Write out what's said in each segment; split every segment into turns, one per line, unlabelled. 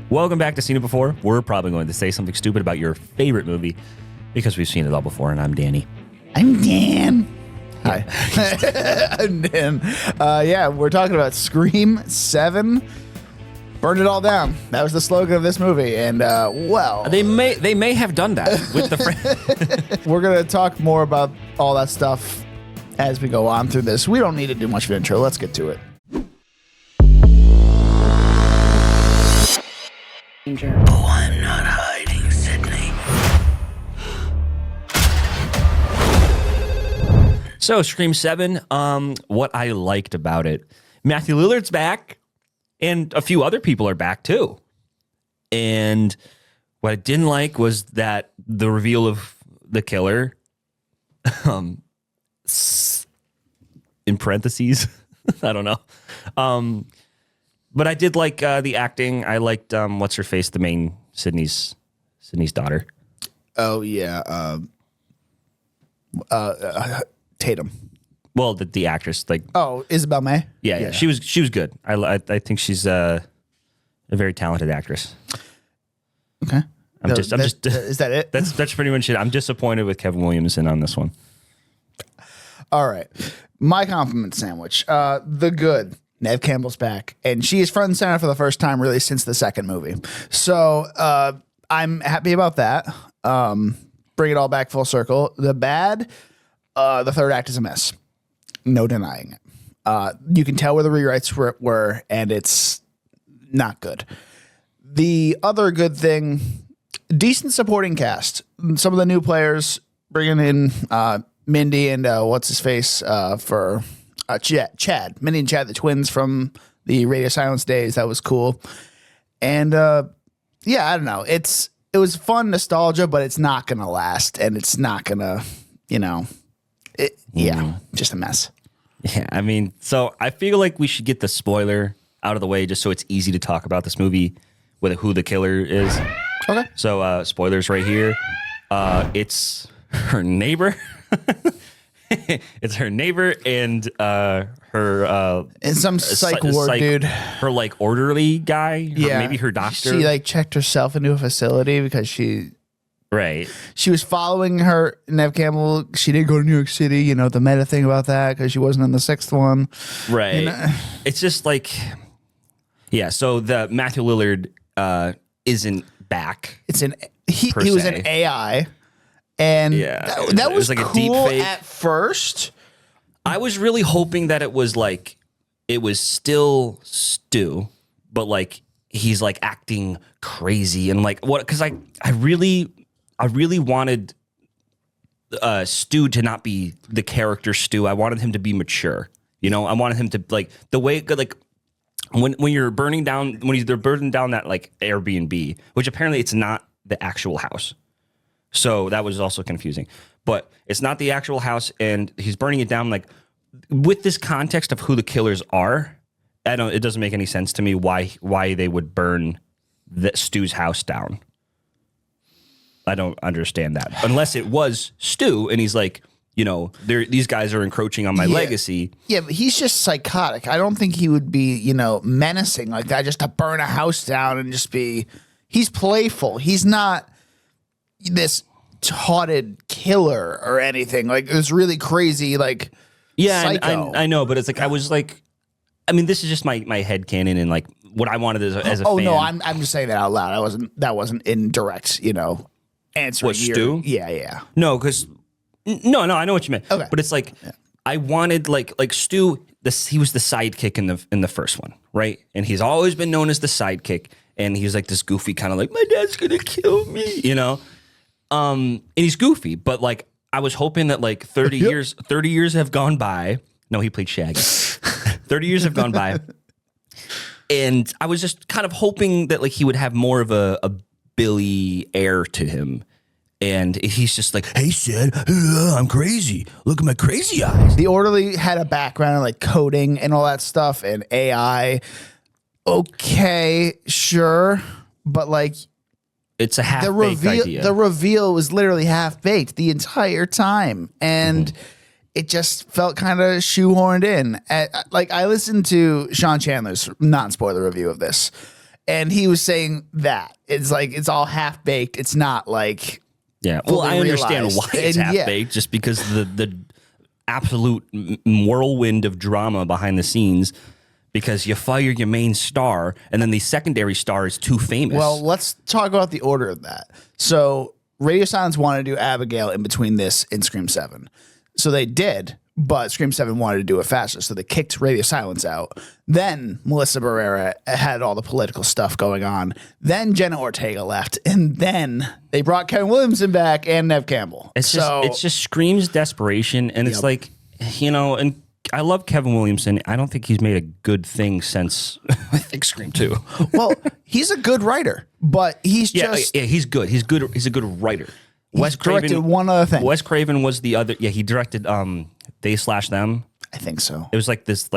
Welcome back to Seen It Before. We're probably going to say something stupid about your favorite movie because we've seen it all before, and I'm Danny.
I'm Dan. Hi. I'm Dan. Yeah, we're talking about Scream 7. Burn it all down. That was the slogan of this movie, and well,
They may have done that with the
we're gonna talk more about all that stuff as we go on through this. We don't need to do much of an intro. Let's get to it.
Oh, I'm not hiding, Sydney.
So Scream 7, what I liked about it, Matthew Lillard's back, and a few other people are back too. And what I didn't like was that the reveal of the killer, in parentheses, I don't know. But I did like the acting. I liked what's her face, the main Sydney's daughter.
Oh yeah, Tatum.
Well, the actress, like
Isabel May.
yeah, she was good. I think she's a very talented actress.
Okay,
Is
that it?
That's pretty much it. I'm disappointed with Kevin Williamson on this one.
All right, my compliment sandwich. The good. Neve Campbell's back, and she is front and center for the first time really since the second movie. So I'm happy about that. Bring it all back full circle. The bad, the third act is a mess. No denying it. You can tell where the rewrites were, and it's not good. The other good thing, decent supporting cast. Some of the new players, bringing in Mindy and what's his face for... Chad, Minnie and Chad, the twins from the Radio Silence days. That was cool. And yeah, I don't know. It was fun nostalgia, but it's not going to last. And it's not going to, just a mess.
Yeah, I mean, so I feel like we should get the spoiler out of the way just so it's easy to talk about this movie with who the killer is.
Okay.
So spoilers right here. It's her neighbor. It's her neighbor and her
and some psych ward dude.
Her like orderly guy. Maybe her doctor.
She checked herself into a facility because she was following her, Neve Campbell. She did go to New York City, the meta thing about that because she wasn't in the sixth one.
Right. It's just like, yeah. So the Matthew Lillard isn't back.
He was an AI. And that was like cool a deep fake at first.
I was really hoping that it was still Stu, but like he's like acting crazy and like what? Because I really wanted Stu to not be the character Stu. I wanted him to be mature. I wanted him to like the way like when you're burning down they're burning down that like Airbnb, which apparently it's not the actual house. So that was also confusing, but it's not the actual house, and he's burning it down. Like with this context of who the killers are, it doesn't make any sense to me why they would burn Stu's house down. I don't understand that unless it was Stu, and he's like, these guys are encroaching on my legacy.
Yeah, but he's just psychotic. I don't think he would be, menacing like that just to burn a house down and just be. He's playful. He's not this haunted killer or anything. Like it was really crazy. Like psycho.
I know, but it's like I was like, I mean, this is just my headcanon and like what I wanted as a fan.
Oh no, I'm just saying that out loud. That wasn't in direct, answer.
What, Stu?
Yeah.
No, because no, I know what you meant.
Okay,
but it's like I wanted like Stu. He was the sidekick in the first one, right? And he's always been known as the sidekick, and he's like this goofy kind of like my dad's gonna kill me, and he's goofy, but like I was hoping that like 30 years have gone by. No, he played Shaggy. 30 years have gone by. And I was just kind of hoping that like he would have more of a Billy air to him. And he's just like, hey, Sid, I'm crazy. Look at my crazy eyes.
The orderly had a background in like coding and all that stuff and AI. Okay, sure. But like, it's a half-baked idea. The reveal was literally half-baked the entire time. And it just felt kind of shoehorned in. Like, I listened to Sean Chandler's non-spoiler review of this. And he was saying that it's like it's all half baked. It's not like
Yeah. Well, I understand
realized.
why it's
And
half
yeah.
baked, just because the absolute whirlwind of drama behind the scenes. Because you fire your main star, and then the secondary star is too famous.
Well, let's talk about the order of that. So Radio Silence wanted to do Abigail in between this and Scream 7. So they did, but Scream 7 wanted to do it faster. So they kicked Radio Silence out. Then Melissa Barrera had all the political stuff going on. Then Jenna Ortega left. And then they brought Kevin Williamson back and Nev Campbell.
it just screams desperation, and it's like, and I love Kevin Williamson. I don't think he's made a good thing since I think Scream 2.
Well, he's a good writer, but he's
Yeah,
just
he's good. He's good. He's a good writer.
he's directed one other thing.
Wes Craven was the other. Yeah, he directed They Slash Them.
I think so.
It was like this,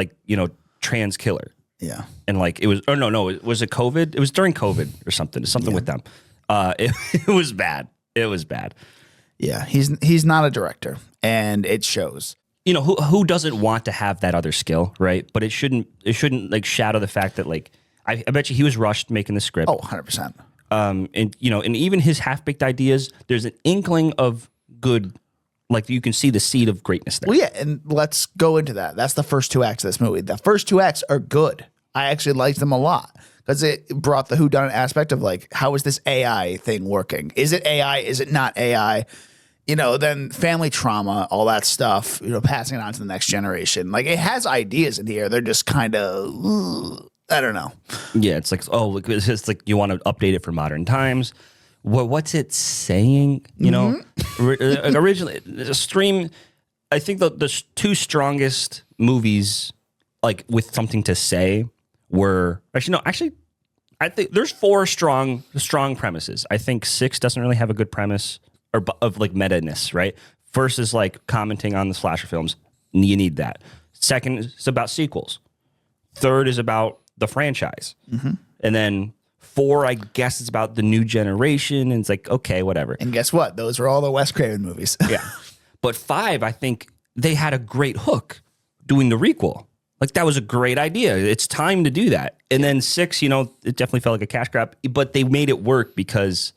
trans killer,
Yeah.
and like it was. Oh no, was it COVID? It was during COVID or something. Something with them. It was bad. It was bad.
Yeah. He's not a director, and it shows.
Who doesn't want to have that other skill, right? But it shouldn't like shadow the fact that like I bet you he was rushed making the script.
Oh, 100%.
And even his half-baked ideas, there's an inkling of good, like you can see the seed of greatness there.
Well, yeah, and let's go into that. That's the first 2 acts of this movie. The first 2 acts are good. I actually liked them a lot because it brought the whodunit aspect of like, how is this AI thing working? Is it AI? Is it not AI? Then family trauma, all that stuff, passing it on to the next generation. Like it has ideas in here. They're just kind of, I don't know.
Yeah, it's like, it's like you want to update it for modern times. What's it saying? Originally, Scream, I think the 2 strongest movies, like with something to say, were actually, I think there's 4 strong premises. I think 6 doesn't really have a good premise or of like meta-ness, right? First is like commenting on the slasher films. You need that. Second is about sequels. Third is about the franchise. And then 4, I guess, it's about the new generation. And it's like, okay, whatever.
And guess what? Those were all the Wes Craven movies.
Yeah. But 5, I think they had a great hook doing the requel. Like that was a great idea. It's time to do that. And then 6, it definitely felt like a cash grab, but they made it work because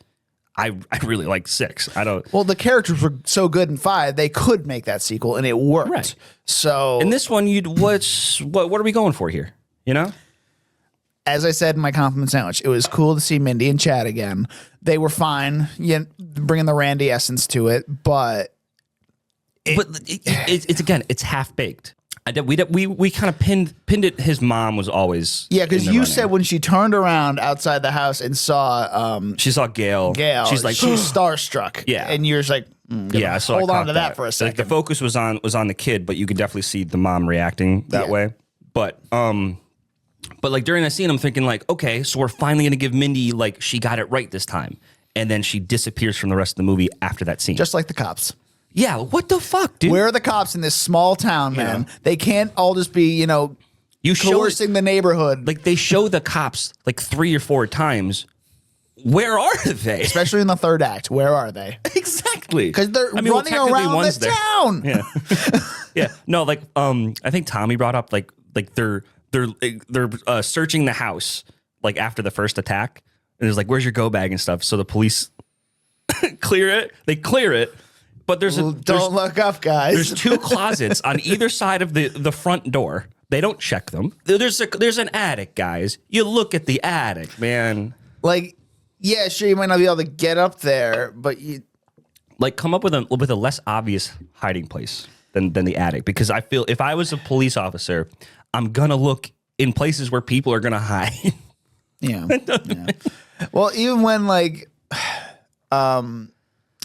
I really like 6.
Well, the characters were so good in 5, they could make that sequel, and it worked.
Right.
So,
in this one, what are we going for here?
as I said in my compliment sandwich, it was cool to see Mindy and Chad again. They were fine, bringing the Randy essence to it, but
it's again, it's half baked. We kind of pinned it. His mom was always
because you said when she turned around outside the house and saw
she saw Gail.
She's like she's starstruck.
Yeah,
and you're just like
yeah. So
hold on to that for a second.
Like the focus was on the kid, but you could definitely see the mom reacting that way. But like during that scene, I'm thinking like, okay, so we're finally gonna give Mindy like she got it right this time, and then she disappears from the rest of the movie after that scene,
just like the cops.
Yeah, what the fuck, dude?
Where are the cops in this small town, man? They can't all just be, coercing the neighborhood.
Like they show the cops like 3 or 4 times. Where are they?
Especially in the 3rd act. Where are they?
Exactly.
Because they're running around the town.
Yeah. Yeah. No, like I think Tommy brought up like they're searching the house like after the first attack. And it's like, where's your go bag and stuff? So the police clear it. They clear it. But
don't look up, guys.
There's 2 closets on either side of the front door. They don't check them. There's an attic, guys. You look at the attic, man.
Like, yeah, sure, you might not be able to get up there, but you
like come up with a less obvious hiding place than the attic. Because I feel if I was a police officer, I'm gonna look in places where people are gonna hide.
Yeah. Well, even when like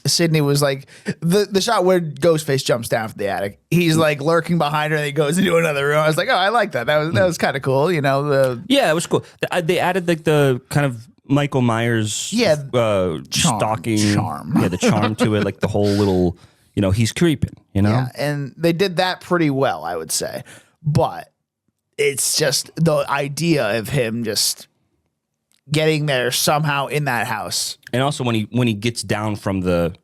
Sydney was like the shot where Ghostface jumps down from the attic. He's like lurking behind her, and he goes into another room. I was like, oh, I like that. That was kind of cool.
Yeah, it was cool. They added like the kind of Michael Myers, stalking
charm.
Yeah, the charm to it, like the whole little, he's creeping.
Yeah, and they did that pretty well, I would say. But it's just the idea of him just getting there somehow in that house.
And also when he gets down from the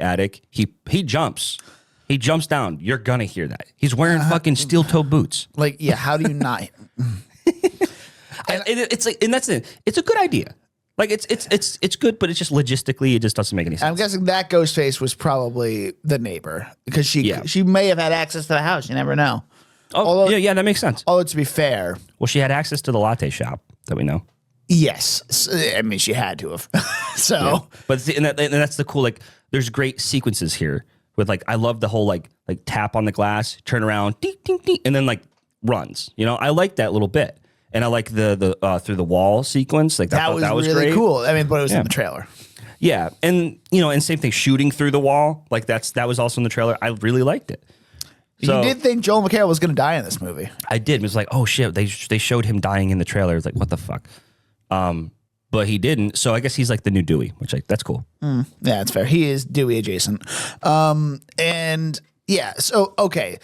attic, he jumps. He jumps down. You're gonna hear that. He's wearing fucking steel toe boots.
Like, yeah, how do you not?
it's like, and that's it. It's a good idea. Like it's good, but it's just logistically, it just doesn't make any sense.
I'm guessing that Ghostface was probably the neighbor because she may have had access to the house. You never know.
Oh, although, yeah, that makes sense.
Although to be fair,
well, she had access to the latte shop that we know.
Yes, I mean she had to have. So,
yeah. But and that's the cool. Like, there's great sequences here with like I love the whole like tap on the glass, turn around, ding, ding, ding, and then like runs. You know, I like that little bit. And I like the through the wall sequence. Like that was
really
great.
cool. I mean, but it was in the trailer.
Yeah, and and same thing, shooting through the wall. Like that was also in the trailer. I really liked it. So,
you did think Joel McHale was going to die in this movie.
I did. It was like, oh shit, they showed him dying in the trailer. It's like, what the fuck? But he didn't. So I guess he's like the new Dewey, which that's cool.
Yeah, that's fair. He is Dewey adjacent. And yeah, so okay,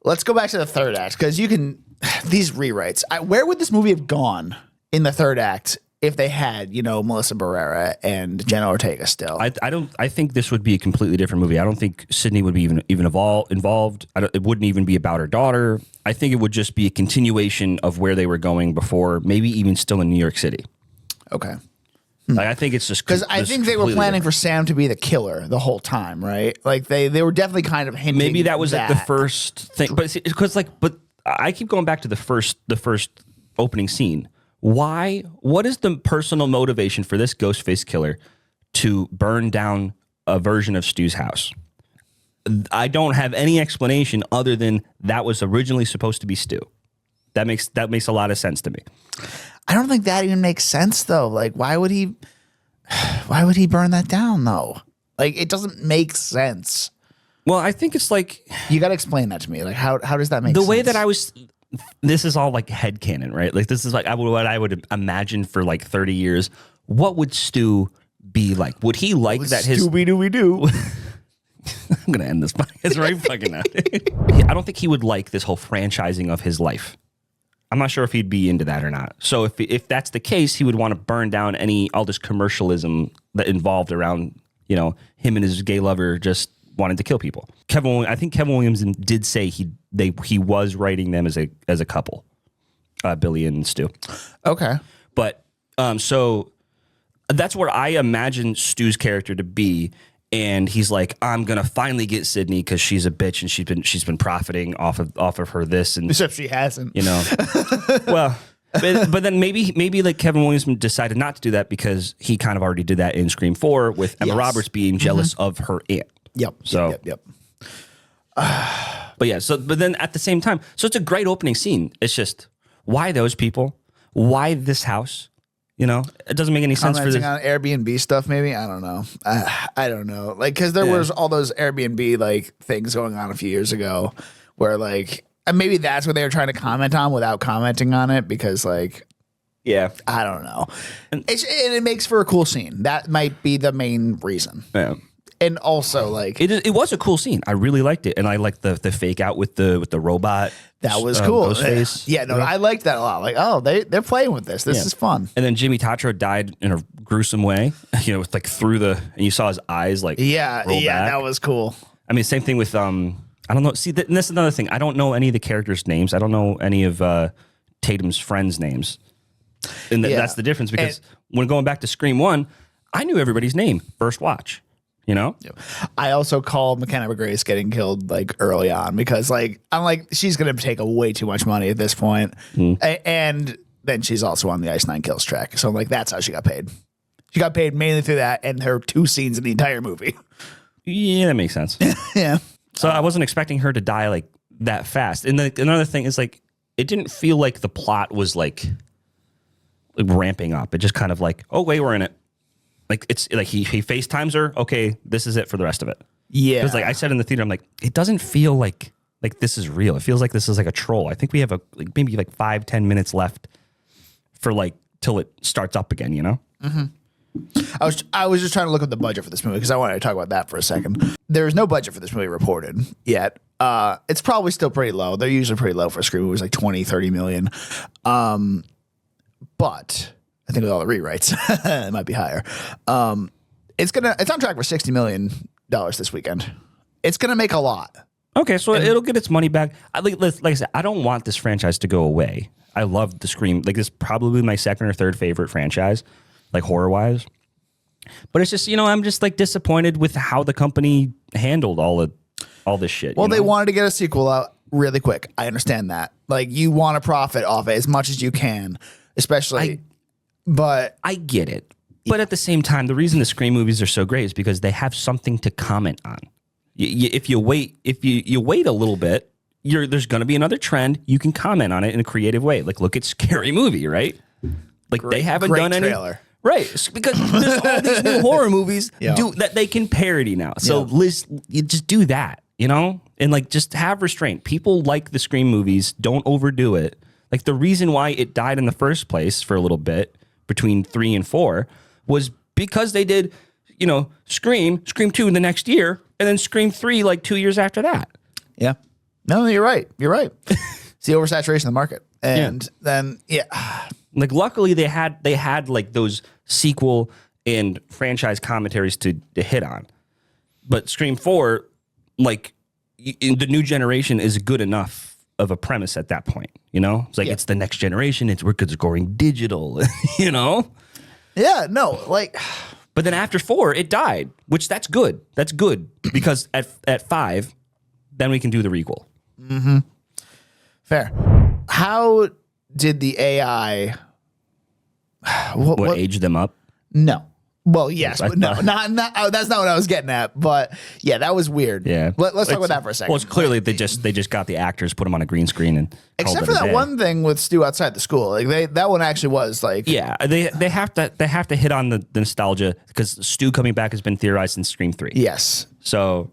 let's go back to the third act because you can. These rewrites. Where would this movie have gone in the third act if they had, Melissa Barrera and Jenna Ortega still?
I think this would be a completely different movie. I don't think Sydney would be even involved. It wouldn't even be about her daughter. I think it would just be a continuation of where they were going before, maybe even still in New York City.
Okay.
Like, I think it's just
because I think they were planning for Sam to be the killer the whole time, right? Like they were definitely kind of hinting.
Maybe that was like the first thing, but but I keep going back to the first opening scene. Why? What is the personal motivation for this Ghostface killer to burn down a version of Stu's house? I don't have any explanation other than that was originally supposed to be Stu. That makes a lot of sense to me.
I don't think that even makes sense though. Like, why would he burn that down though? Like, it doesn't make sense.
Well, I think it's like
you got to explain that to me. Like, how does that make
sense?
The
way that I was. This is all like headcanon, right? Like, this is like what I would imagine for like 30 years. What would Stu be like? Would he like that his
Scooby-Dooby-Doo?
I'm gonna end this podcast right fucking now. I don't think he would like this whole franchising of his life. I'm not sure if he'd be into that or not. So if that's the case, he would want to burn down all this commercialism that involved around him and his gay lover just wanted to kill people. I think Kevin Williams did say he was writing them as a couple, Billy and Stu.
Okay,
but so that's where I imagine Stu's character to be, and he's like, I'm gonna finally get Sydney because she's a bitch and she's been profiting off of her this and
except she hasn't.
Well. But then maybe like Kevin Williams decided not to do that because he kind of already did that in Scream 4 with Emma Roberts being jealous of her aunt.
Yep.
So,
yep.
But yeah, but then at the same time, so it's a great opening scene. It's just, why those people? Why this house? It doesn't make any sense for this.
On Airbnb stuff, maybe? I don't know. I don't know. Like, because there was all those Airbnb like things going on a few years ago where like, and maybe that's what they were trying to comment on without commenting on it because like,
yeah,
I don't know. And it makes for a cool scene. That might be the main reason.
Yeah.
And also, like
it was a cool scene. I really liked it, and I liked the fake out with the robot.
That was cool.
Ghostface.
Yeah, no, I liked that a lot. Like, oh, they're playing with this. This is fun.
And then Jimmy Tatro died in a gruesome way. With like and you saw his eyes like roll back.
That was cool.
I mean, same thing with I don't know. See, and this is another thing. I don't know any of the characters' names. I don't know any of Tatum's friends' names, and that's the difference because when going back to Scream 1, I knew everybody's name first watch.
I also called McKenna Grace getting killed like early on because like I'm like she's gonna take way too much money at this point, and then she's also on the Ice 9 Kills track. So I'm like, that's how she got paid. She got paid mainly through that and her 2 scenes in the entire movie.
Yeah, that makes sense.
Yeah.
So I wasn't expecting her to die like that fast. And another thing is like it didn't feel like the plot was like ramping up. It just kind of like, oh wait, we're in it. Like it's like he FaceTimes her. Okay, this is it for the rest of it.
Yeah.
Because like I said in the theater, I'm like, it doesn't feel like this is real. It feels like this is like a troll. I think we have maybe 5-10 minutes left for like till it starts up again.
Mm-hmm. I was just trying to look up the budget for this movie because I wanted to talk about that for a second. There's no budget for this movie reported yet. It's probably still pretty low. They're usually pretty low for a Scream movie, like 20-30 million. But I think with all the rewrites, it might be higher. It's on track for $60 million this weekend. It's gonna make a lot,
Okay, so it'll get its money back. Like I said, I don't want this franchise to go away. I love the Scream. Like, this is probably my second or third favorite franchise, like horror-wise. But it's just, I'm just like disappointed with how the company handled all this shit.
Well, they wanted to get a sequel out really quick. I understand that. Like, you want to profit off it as much as you can, especially. But
I get it. But at the same time, the reason the Scream movies are so great is because they have something to comment on. If you wait a little bit, there's going to be another trend. You can comment on it in a creative way. Like, look at Scary Movie, right? Like, they haven't done any
trailer.
Right, because there's all these new horror movies that they can parody now. So Liz, you just do that, and like just have restraint. People like the Scream movies. Don't overdo it. Like, the reason why it died in the first place for a little bit between 3 and 4 was because they did, Scream 2 in the next year, and then Scream 3 like 2 years after that.
Yeah. No, you're right. You're right. It's the oversaturation of the market. And then,
like, luckily they had like those sequel and franchise commentaries to hit on. But Scream 4, like, in the new generation is good enough of a premise at that point, It's like, it's the next generation. We're going digital,
Yeah, no, like...
But then after 4, it died, which that's good. That's good because at 5, then we can do the requel.
Mm-hmm. Fair. How did the AI...
What aged them up?
No. Well, yes, but no, not that's not what I was getting at. But yeah, that was weird.
Yeah,
let's talk about that for a second.
Well, it's clearly they just got the actors, put them on a green screen, and
except for that one thing with Stu outside the school, like that one actually was like,
yeah, they have to hit on the nostalgia because Stu coming back has been theorized in Scream 3.
Yes,
so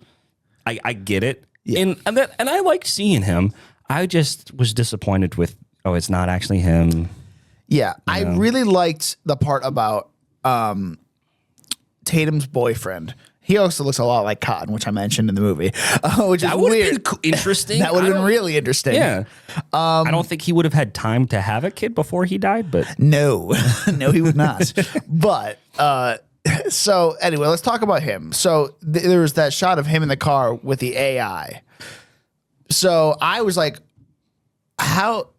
I get it, and I liked seeing him. I just was disappointed with it's not actually him.
Yeah, I really liked the part about Tatum's boyfriend. He also looks a lot like Cotton, which I mentioned in the movie, which is weird.
Interesting.
That would have been really interesting.
Yeah. I don't think he would have had time to have a kid before he died, but
no, no, he would not. But so anyway, let's talk about him. So there was that shot of him in the car with the AI. So I was like, how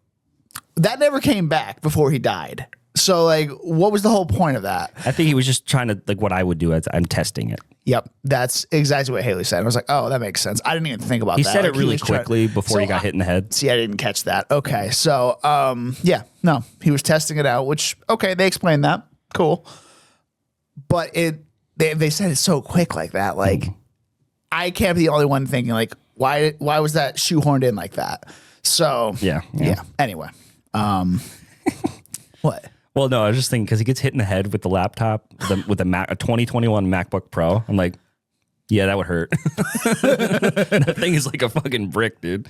that never came back before he died. So, like, what was the whole point of that?
I think he was just trying to, like, what I would do as I'm testing it.
Yep, that's exactly what Haley said. I was like, oh, that makes sense. I didn't even think about that.
He said
like,
it really quickly before he got hit in the head.
See, I didn't catch that. Okay, so, yeah, no, he was testing it out, which, okay, they explained that. Cool. But they said it so quick like that. Like, I can't be the only one thinking, like, why was that shoehorned in like that? So, yeah. Anyway, what?
Well, no, I was just thinking because he gets hit in the head with the laptop with a 2021 MacBook Pro. I'm like, yeah, that would hurt. That thing is like a fucking brick, dude.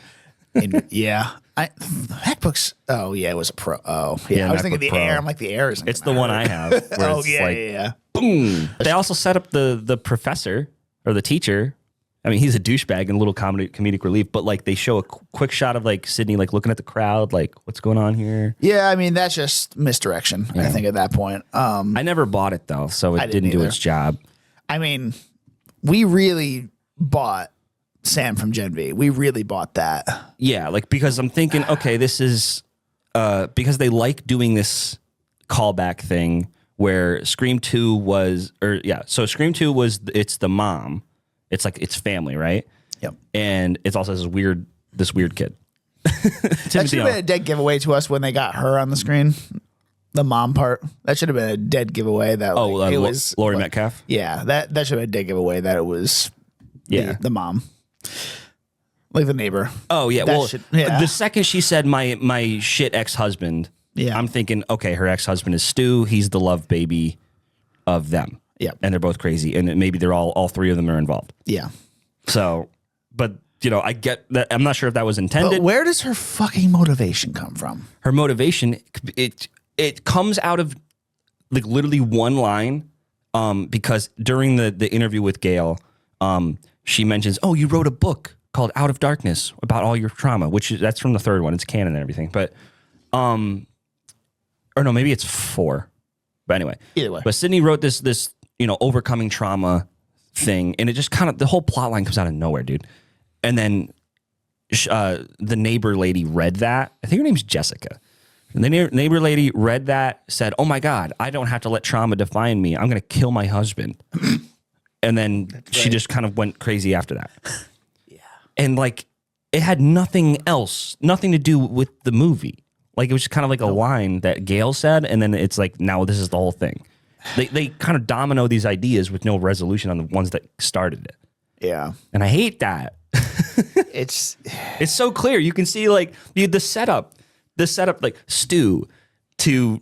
Yeah, MacBooks. Oh yeah, it was a Pro. Oh yeah, I was thinking the
Pro.
Air. I'm like, the Air isn't.
It's the one I have. Where
oh
it's
yeah,
like,
yeah.
Boom. They also set up the professor or the teacher. I mean, he's a douchebag and a little comedic relief, but like they show a quick shot of like Sydney like looking at the crowd, like what's going on here.
Yeah, I mean that's just misdirection. I think at that point.
I never bought it though, so it didn't do its job.
I mean, we really bought Sam from Gen V. We really bought that.
Yeah, like because I'm thinking, okay, this is because they like doing this callback thing where Scream 2 was, so Scream 2 was it's the mom. It's like it's family, right?
Yep.
And it's also this weird kid.
That should have been a dead giveaway to us when they got her on the screen. The mom part. That should have been a dead giveaway. That it was
Laurie Metcalf.
Yeah, that should have been a dead giveaway that it was. The mom, like the neighbor.
Oh yeah. The second she said my shit ex-husband, I'm thinking, okay, her ex-husband is Stu. He's the love baby of them.
Yeah,
and they're both crazy, and maybe they're all three of them are involved.
Yeah.
So, but I get that. I'm not sure if that was intended.
But where does her fucking motivation come from?
Her motivation, it comes out of like literally one line, because during the interview with Gail, she mentions, "Oh, you wrote a book called Out of Darkness about all your trauma," that's from the third one. It's canon and everything, but or no, maybe it's 4. But anyway,
either way.
But Sydney wrote this overcoming trauma thing, and it just kind of the whole plot line comes out of nowhere, dude. And then the neighbor lady read that. I think her name's Jessica. And the neighbor lady read that, said, "Oh my God, I don't have to let trauma define me. I'm going to kill my husband." And then she just kind of went crazy after that. Yeah. And like, it had nothing to do with the movie. Like, it was just kind of like a line that Gail said. And then it's like, now this is the whole thing. They kind of domino these ideas with no resolution on the ones that started it.
Yeah.
And I hate that.
It's
so clear. You can see like the setup like Stu to,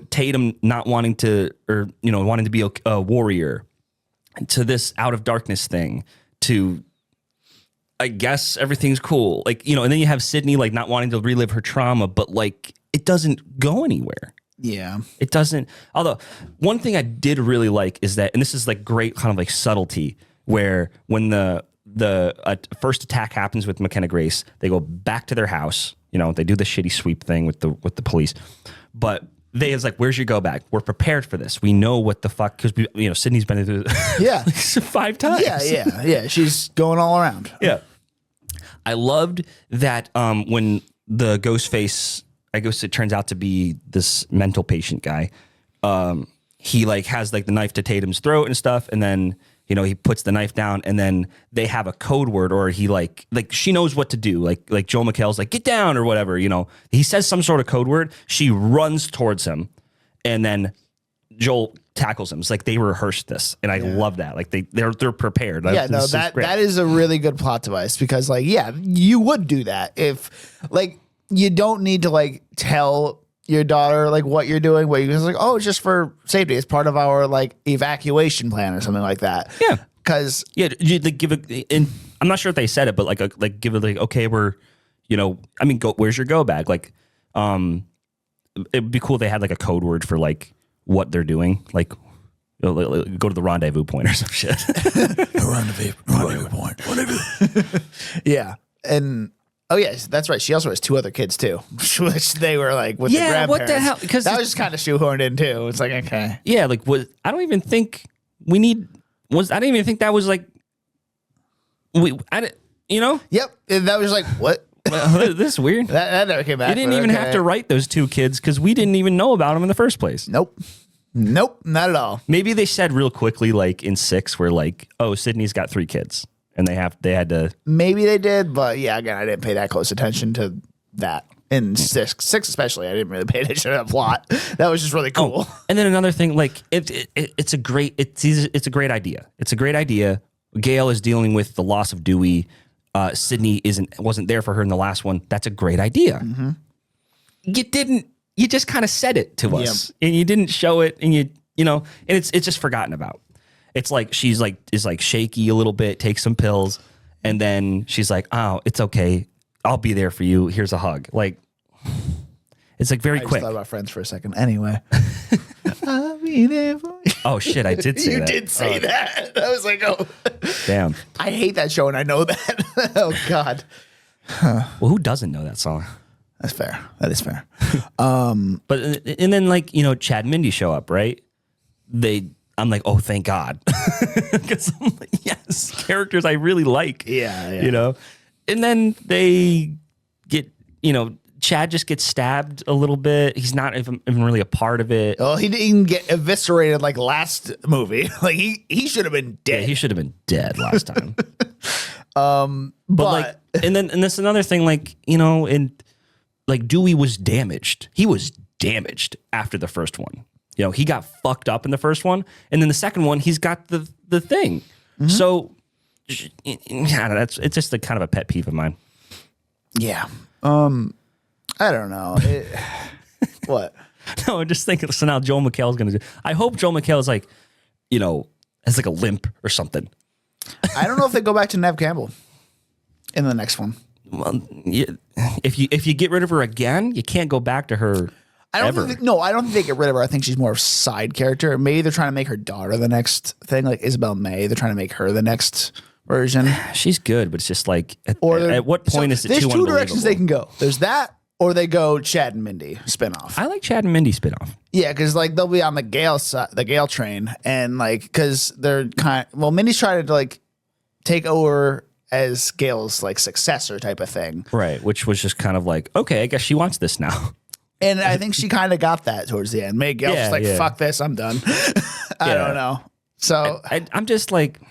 Tatum not wanting to, or, wanting to be a warrior, to this Out of Darkness thing, to, I guess everything's cool. Like, and then you have Sydney like not wanting to relive her trauma, but like it doesn't go anywhere.
Yeah.
It doesn't. Although one thing I did really like is that, and this is like great kind of like subtlety, where when the first attack happens with McKenna Grace, they go back to their house. They do the shitty sweep thing with the police, but it's like, where's your go bag? We're prepared for this. We know what the fuck, because Sydney's been through
yeah
5 times.
Yeah. She's going all around.
Yeah. I loved that when the Ghostface, I guess it turns out to be this mental patient guy. He like has like the knife to Tatum's throat and stuff, and then he puts the knife down, and then they have a code word, or he like she knows what to do. Like Joel McHale's like, get down or whatever. He says some sort of code word. She runs towards him, and then Joel tackles him. It's like they rehearsed this, and I love that. Like they're prepared.
Yeah, no, that is a really good plot device, because like, yeah, you would do that if like you don't need to like tell your daughter like what you're doing, where you're just like, oh, it's just for safety. It's part of our like evacuation plan or something like that.
Yeah,
because
you give it. And I'm not sure if they said it, but like give it like, okay, we're go. Where's your go bag? Like, it'd be cool if they had like a code word for like what they're doing. Like, go to the rendezvous point or some shit.
rendezvous point. Yeah, and. Oh yes, that's right. She also has 2 other kids too, which they were like with the grandparents.
What the hell? Because
that was just kind of shoehorned in too. It's like, okay,
yeah, like I don't even think we need. I didn't even think that was like
Yep, and that was like what?
This is weird.
that never came back.
You didn't even have to write those 2 kids because we didn't even know about them in the first place.
Nope, not at all.
Maybe they said real quickly, like in 6, where like, oh, Sydney's got 3 kids. And they had to.
Maybe they did, but yeah, again, I didn't pay that close attention to that. In 6 especially, I didn't really pay attention to that plot. That was just really cool.
Oh, and then another thing, like it's a great idea. It's a great idea. Gail is dealing with the loss of Dewey. Sydney wasn't there for her in the last one. That's a great idea. Mm-hmm. You just kind of said it to us, and you didn't show it, and and it's just forgotten about. It's like she's like is like shaky a little bit, takes some pills, and then she's like, "Oh, it's okay. I'll be there for you. Here's a hug." Like, it's like very quick.
I just thought about Friends for a second. Anyway, I'll be there for you.
Oh shit, I did say that.
You did say that. I was like, oh,
damn.
I hate that show, and I know that. Oh God.
Well, who doesn't know that song?
That's fair. That is fair.
But and then like Chad and Mindy show up, right? I'm like, oh, thank God. Because I'm like, yes, characters I really like.
Yeah.
And then they get, Chad just gets stabbed a little bit. He's not even really a part of it.
Oh, he didn't get eviscerated like last movie. Like he should have been dead.
Yeah, he should have been dead last time. But like, and that's another thing, like, and like Dewey was damaged. He was damaged after the first one. He got fucked up in the first one, and then the second one, he's got the thing. Mm-hmm. So, it's just a kind of a pet peeve of mine.
Yeah. I don't know. What?
No, I'm just thinking. So now Joel McHale's going to do. I hope Joel McHale is like, has like a limp or something.
I don't know if they go back to Neve Campbell in the next one.
Well, if you get rid of her again, you can't go back to her.
I don't think they get rid of her. I think she's more of a side character. Maybe they're trying to make her daughter the next thing, like Isabel May. They're trying to make her the next version.
She's good, but it's just like, at what point is it too
unbelievable? There's 2 directions they can go. There's that, or they go Chad and Mindy spinoff.
I like Chad and Mindy spinoff.
Yeah, because like they'll be on the Gale train, and like because they're Mindy's trying to like take over as Gail's like successor type of thing.
Right, which was just kind of like, okay, I guess she wants this now.
And I think she kind of got that towards the end. Gail was like, fuck this, I'm done. I don't know. So
I'm just like,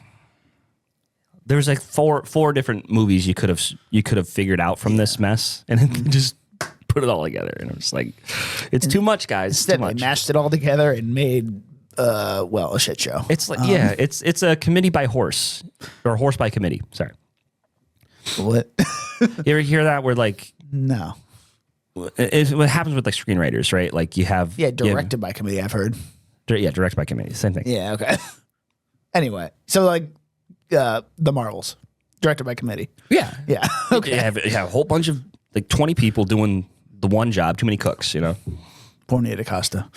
there's like four different movies you could have figured out from this mess, and then just put it all together. And I'm just like, it's too much, guys.
Instead,
too much.
they mashed it all together and made a shit show.
It's like it's a committee by horse, or horse by committee. Sorry.
What?
You ever hear that? Where like,
No.
it's what happens with like screenwriters, right? Like you have
Directed by committee, I've heard.
Directed by committee, same thing.
Yeah, okay. Anyway, so like the Marvels, directed by committee.
Yeah.
Okay.
You have a whole bunch of like 20 people doing the one job. Too many cooks, you know.
Poor Nia DaCosta.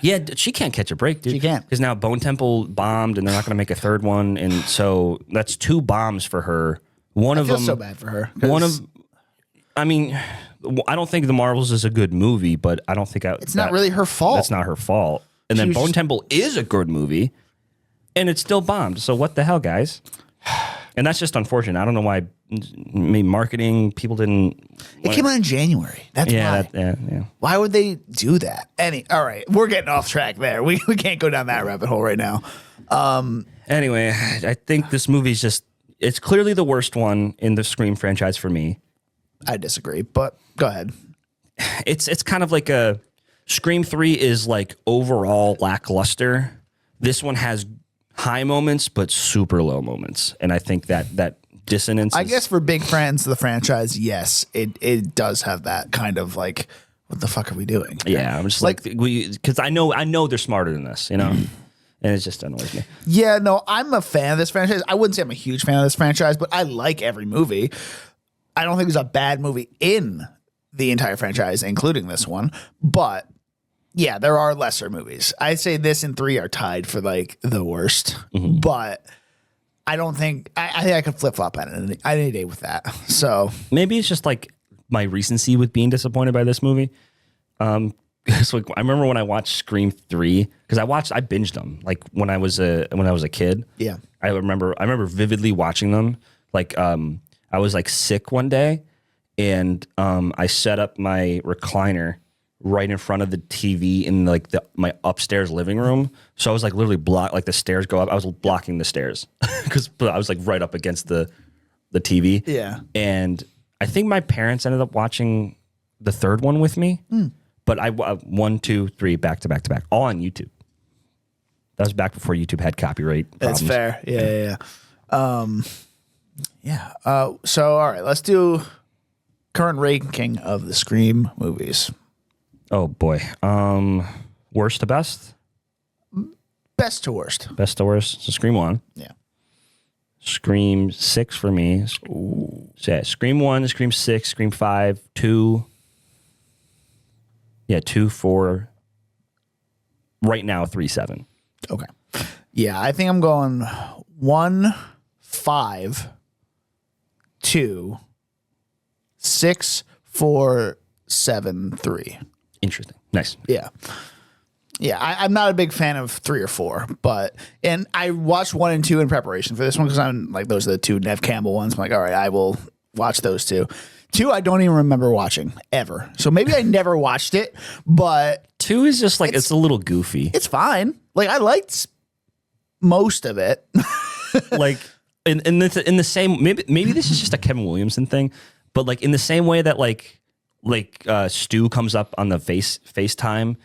Yeah, she can't catch a break, dude.
She can't.
Because now Bone Temple bombed, and they're not going to make a third one, and so that's 2 bombs for her. One of them.
I feel so bad for her.
I mean, I don't think The Marvels is a good movie, but I don't think
it's not really her fault.
That's not her fault. And then Bone Temple is a good movie, and it's still bombed. So what the hell, guys? And that's just unfortunate. I don't know why. Maybe marketing people didn't.
It came out in January. That's why.
Yeah.
Why would they do that? All right, we're getting off track there. We can't go down that rabbit hole right now.
Anyway, I think this movie's it's clearly the worst one in the Scream franchise for me.
I disagree, but go ahead.
It's kind of like a Scream 3 is like overall lackluster. This one has high moments, but super low moments. And I think that dissonance.
I guess for big fans of the franchise, yes, it does have that kind of like, what the fuck are we doing?
Yeah, I'm just like because I know they're smarter than this, you know, and it just annoys me.
Yeah, no, I'm a fan of this franchise. I wouldn't say I'm a huge fan of this franchise, but I like every movie. I don't think there's a bad movie in the entire franchise, including this one. But yeah, there are lesser movies. I'd say this and 3 are tied for like the worst. Mm-hmm. But I don't think I think I could flip flop on any day with that. So
maybe it's just like my recency with being disappointed by this movie. So I remember when I watched Scream 3 because I binged them like when I was a kid.
Yeah,
I remember vividly watching them. Like I was like sick one day, and I set up my recliner right in front of the TV in like my upstairs living room. So I was like literally like the stairs go up. I was blocking the stairs because I was like right up against the TV.
Yeah,
and I think my parents ended up watching the third one with me. But I 1, 2, 3 back to back to back, all on YouTube. That was back before YouTube had copyright problems.
That's fair. Yeah. So all right, let's do current ranking of the Scream movies.
Oh boy. Worst to best?
Best to worst.
Best to worst. So Scream 1.
Yeah.
Scream 6 for me. Ooh. So yeah, Scream 1, Scream 6, Scream 5, 2. Yeah, 2, 4. Right now, 3, 7.
Okay. Yeah, I think I'm going 1, 5, 2, 6, 4, 7, 3.
Interesting. Nice.
Yeah. Yeah, I'm not a big fan of 3 or 4, and I watched 1 and 2 in preparation for this one because I'm like, those are the 2 Nev Campbell ones. I'm like, all right, I will watch those 2. 2, I don't even remember watching ever. So maybe I never watched it, but
2 is just like, it's a little goofy.
It's fine. Like, I liked most of it.
Like, in the same, maybe this is just a Kevin Williamson thing, but like in the same way that like Stu comes up on the FaceTime,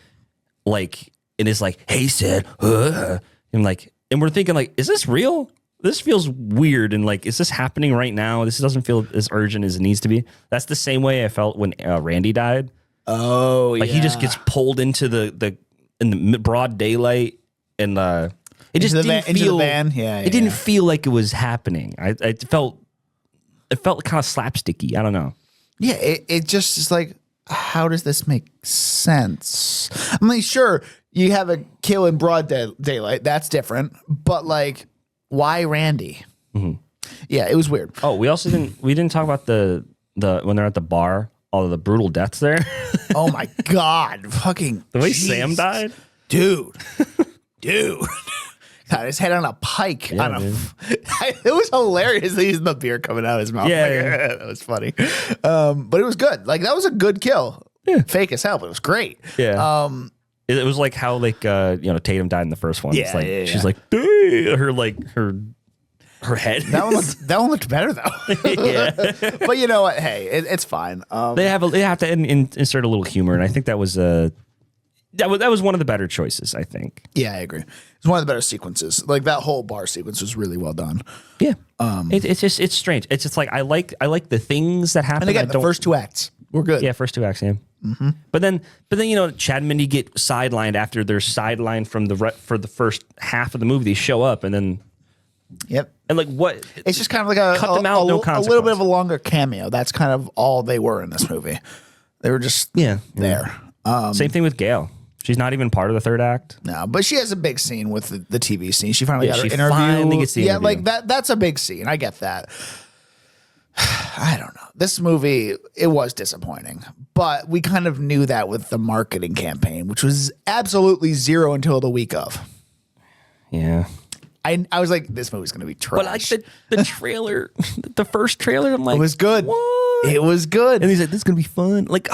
like, it is like, hey, Sid, and like, and we're thinking like, is this real? This feels weird, and like, is this happening right now? This doesn't feel as urgent as it needs to be. That's the same way I felt when Randy died.
Oh,
like he just gets pulled into the broad daylight, and it just didn't feel.
Into the van. Yeah,
it didn't feel like it was happening. It felt kind of slapsticky. I don't know.
Yeah, it just is like, how does this make sense? I mean, sure, you have a kill in broad daylight. That's different, but like, why Randy? Mm-hmm. Yeah, it was weird.
Oh, we didn't talk about the when they're at the bar, all of the brutal deaths there.
Oh my God, fucking
the way
Jesus.
Sam died,
dude. got his head on a pike.
Yeah,
On a,
dude.
it was hilarious. He's the beer coming out of his mouth.
Yeah,
Like,
yeah.
that was funny. But it was good. Like that was a good kill.
Yeah.
Fake as hell, but it was great.
Yeah. It was like how Tatum died in the first one. It's
Yeah,
like
yeah,
she's
yeah.
like her head.
That one looked better though.
Yeah.
But you know what? Hey, it's fine.
They have to insert a little humor, and I think that was one of the better choices. I think.
Yeah, I agree. It's one of the better sequences. Like that whole bar sequence was really well done.
Yeah. It's strange. It's just like I like the things that happen.
And again,
I
the
don't-
first 2 acts were good.
Yeah, first 2 acts. Yeah.
Mm-hmm.
But then Chad and Mindy get sidelined after they're sidelined from for the first half of the movie. They show up and then
Yep.
and like what?
It's just kind of like a
Cut them out,
a
no
little bit
consequence.
of a longer cameo. That's kind of all they were in this movie. They were just there.
Same thing with Gail. She's not even part of the third act.
No, but she has a big scene with the TV scene. She finally
Yeah,
got her
she
interview.
finally gets the interview.
like that's a big scene. I get that. I don't know. This movie, it was disappointing, but we kind of knew that with the marketing campaign, which was absolutely zero until the week of.
Yeah.
I was like, this movie's going to be trash.
But like the trailer, the first trailer, I'm like,
it was good.
What?
It was good.
And he's like, this is gonna be fun. Like,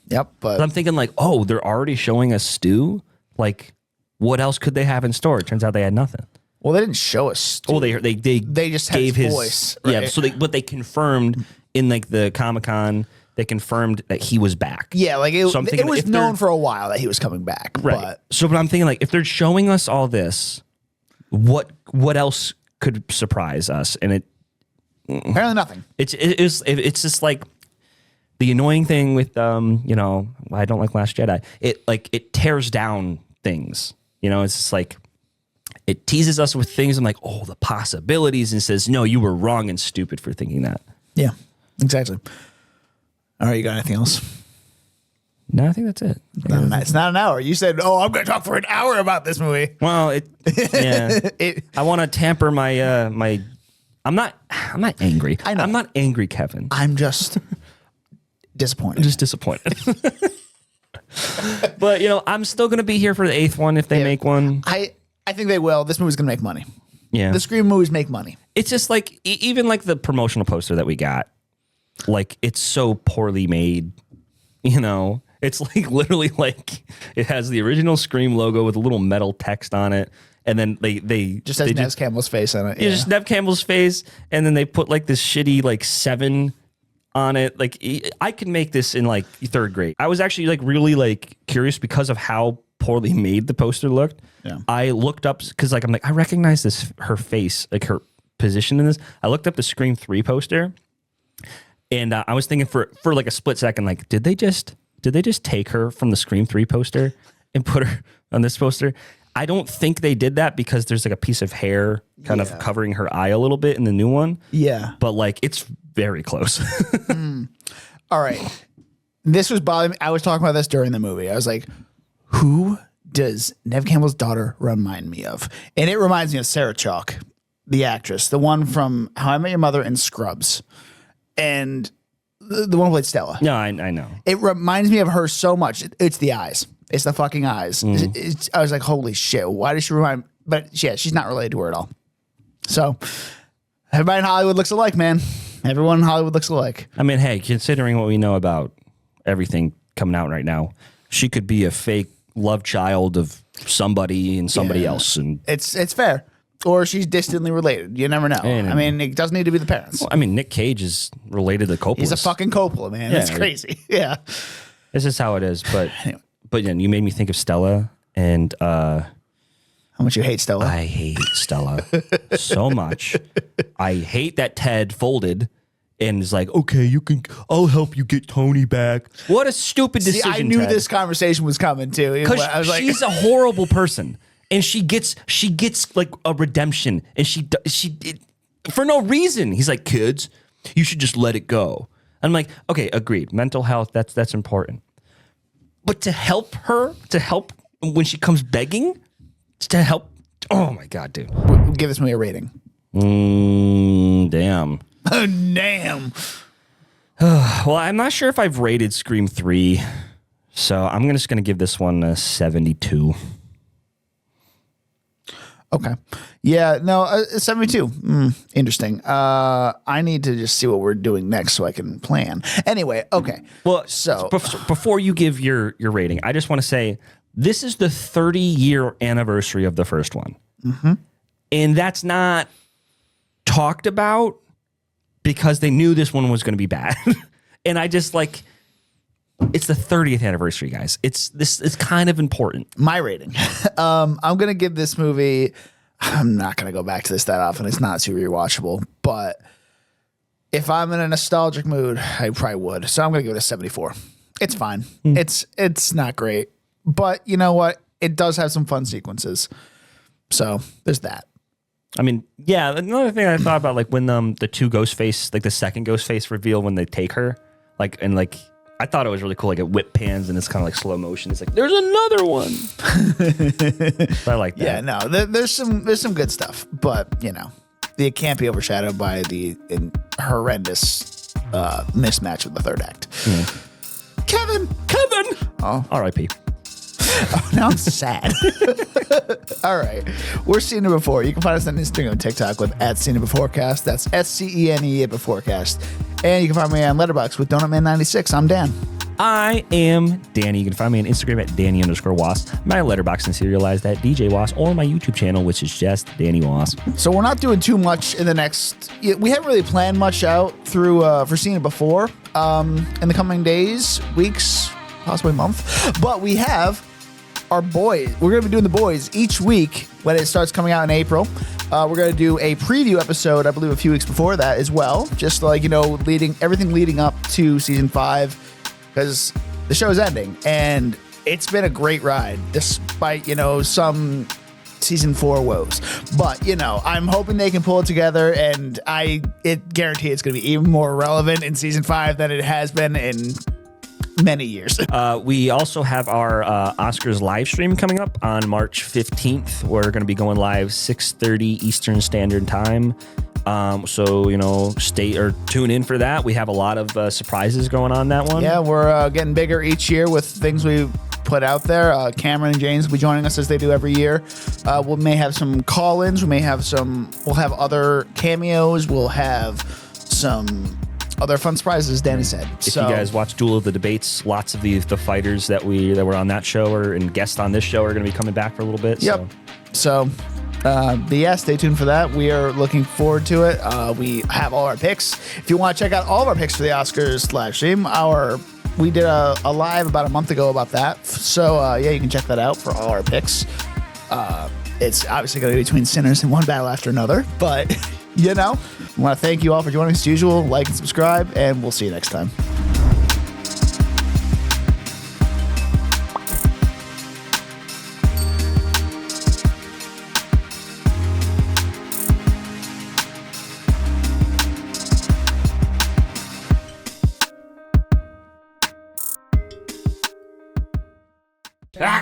Yep. But
But I'm thinking like, oh, they're already showing us stew. Like, what else could they have in store? It turns out they had nothing.
well, they didn't show us.
Oh, they
just had
gave
his
his
voice,
Yeah,
right?
so they confirmed in like the Comic-Con, they confirmed that he was back.
Yeah, like it,
So I'm
it
thinking
was
if they're-
known for a while that he was coming back.
Right.
But
So, but I'm thinking like, if they're showing us all this, what else could surprise us? And
apparently nothing.
it's just like the annoying thing with I don't like Last Jedi. It tears down things. It's just like it teases us with things. I'm like, oh, the possibilities, and says, no, you were wrong and stupid for thinking that.
Yeah, exactly. All right, you got anything else?
No, I think that's it.
It's not an hour. You said, "Oh, I'm going to talk for an hour about this movie."
Well, I want to tamper my my. I'm not angry.
I know.
I'm not angry, Kevin.
I'm just disappointed.
I'm just disappointed. But I'm still gonna be here for the 8th one if they make one.
I think they will. This movie's going to make money.
Yeah,
The Scream movies make money.
it's just like even like the promotional poster that we got, like it's so poorly made. It's like literally like it has the original Scream logo with a little metal text on it, and then they
Just has
they
Nez Campbell's face on it.
Yeah, just Nev Campbell's face, and then they put like this shitty like 7 on it. Like I could make this in like 3rd grade. I was actually like really like curious because of how poorly made the poster looked.
Yeah.
I looked up because like I'm like I recognize her face, like her position in this. I looked up the Scream 3 poster, and I was thinking for like a split second, like did they just take her from the Scream 3 poster and put her on this poster? I don't think they did that because there's like a piece of hair kind of covering her eye a little bit in the new one.
Yeah.
But like it's very close.
All right. This was bothering me. I was talking about this during the movie. I was like, who does Neve Campbell's daughter remind me of? And it reminds me of Sarah Chalk, the actress, the one from How I Met Your Mother and Scrubs. And the one who played Stella.
No, I know.
It reminds me of her so much. It's the eyes. It's the fucking eyes. I was like, holy shit. Why does she remind? But yeah, she's not related to her at all. So everybody in Hollywood looks alike, man. Everyone in Hollywood looks alike.
I mean, hey, considering what we know about everything coming out right now, she could be a fake love child of somebody and somebody else. And
It's fair. Or she's distantly related. You never know.
Yeah,
I mean, it doesn't need to be the parents.
I mean, Nick Cage is related to Coppola.
He's a fucking Coppola, man. That's crazy. Yeah.
This is how it is. But yeah, you made me think of Stella, and
How much you hate Stella?
I hate Stella so much. I hate that Ted folded and is like, okay, I'll help you get Tony back. What a stupid
See,
decision.
I knew
Ted.
this conversation was coming too.
Because
I was like,
she's a horrible person, and she gets like a redemption, and she for no reason. He's like, kids, you should just let it go. I'm like, okay, agreed. Mental health, that's important. But to help her, when she comes begging, to help. Oh my god, dude.
give this movie a rating.
Damn.
Damn.
Well, I'm not sure if I've rated Scream 3, so I'm just gonna give this one a 72.
Okay. Yeah, no, 72. Interesting. I need to just see what we're doing next so I can plan. Anyway, okay.
Well,
So
before you give your rating, I just want to say this is the 30-year anniversary of the first one. Mm-hmm. And that's not talked about because they knew this one was going to be bad. And I just like, it's the 30th anniversary, guys. It's kind of important.
my rating. I'm going to give this movie, I'm not going to go back to this that often. It's not super rewatchable, but if I'm in a nostalgic mood, I probably would. So I'm going to give it a 74. It's fine. It's not great, but you know what? It does have some fun sequences. So there's that.
I mean, yeah, another thing I thought about, like when the two Ghostface, like the second Ghostface reveal when they take her, like, and like, I thought it was really cool. Like it whip pans and it's kind of like slow motion. It's like there's another one. So I like that.
Yeah, no, there's some good stuff, but you know, it can't be overshadowed by the horrendous mismatch with the third act. Kevin.
Oh, R.I.P.
Oh, now I'm sad. All right. We're Seen It Before. You can find us on Instagram and TikTok with @SeenItBeforecast. That's SCENE Beforecast. And you can find me on Letterboxd with DonutMan96. I'm Dan.
I am Danny. You can find me on Instagram at Danny_Was, my Letterboxd and serialized at DJ Was, or my YouTube channel, which is just Danny Was.
So we're not doing too much in the next. We haven't really planned much out through for Seen It Before in the coming days, weeks, possibly month. But we have our boys. We're going to be doing the boys each week when it starts coming out in April. We're going to do a preview episode, I believe, a few weeks before that as well. Just like, you know, everything leading up to season 5, because the show's ending and it's been a great ride despite, you know, some season 4 woes. But, you know, I'm hoping they can pull it together, and I guarantee it's going to be even more relevant in season 5 than it has been in many years.
We also have our Oscars live stream coming up on March 15th. We're going to be going live 6:30 Eastern Standard Time. So, you know, tune in for that. We have a lot of surprises going on that one.
Yeah, we're getting bigger each year with things we put out there. Cameron and James will be joining us as they do every year. We may have some call-ins. We'll have other cameos. We'll have some other fun surprises, as Danny said.
If you guys watch Duel of the Debates, lots of the fighters that were on that show and guests on this show are going to be coming back for a little bit.
Yep. So but yeah, stay tuned for that. We are looking forward to it. We have all our picks. If you want to check out all of our picks for the Oscars live stream, we did a live about a month ago about that. So yeah, you can check that out for all our picks. It's obviously going to be between sinners and one battle after another, but you know, I want to thank you all for joining us as usual. Like and subscribe, and we'll see you next time.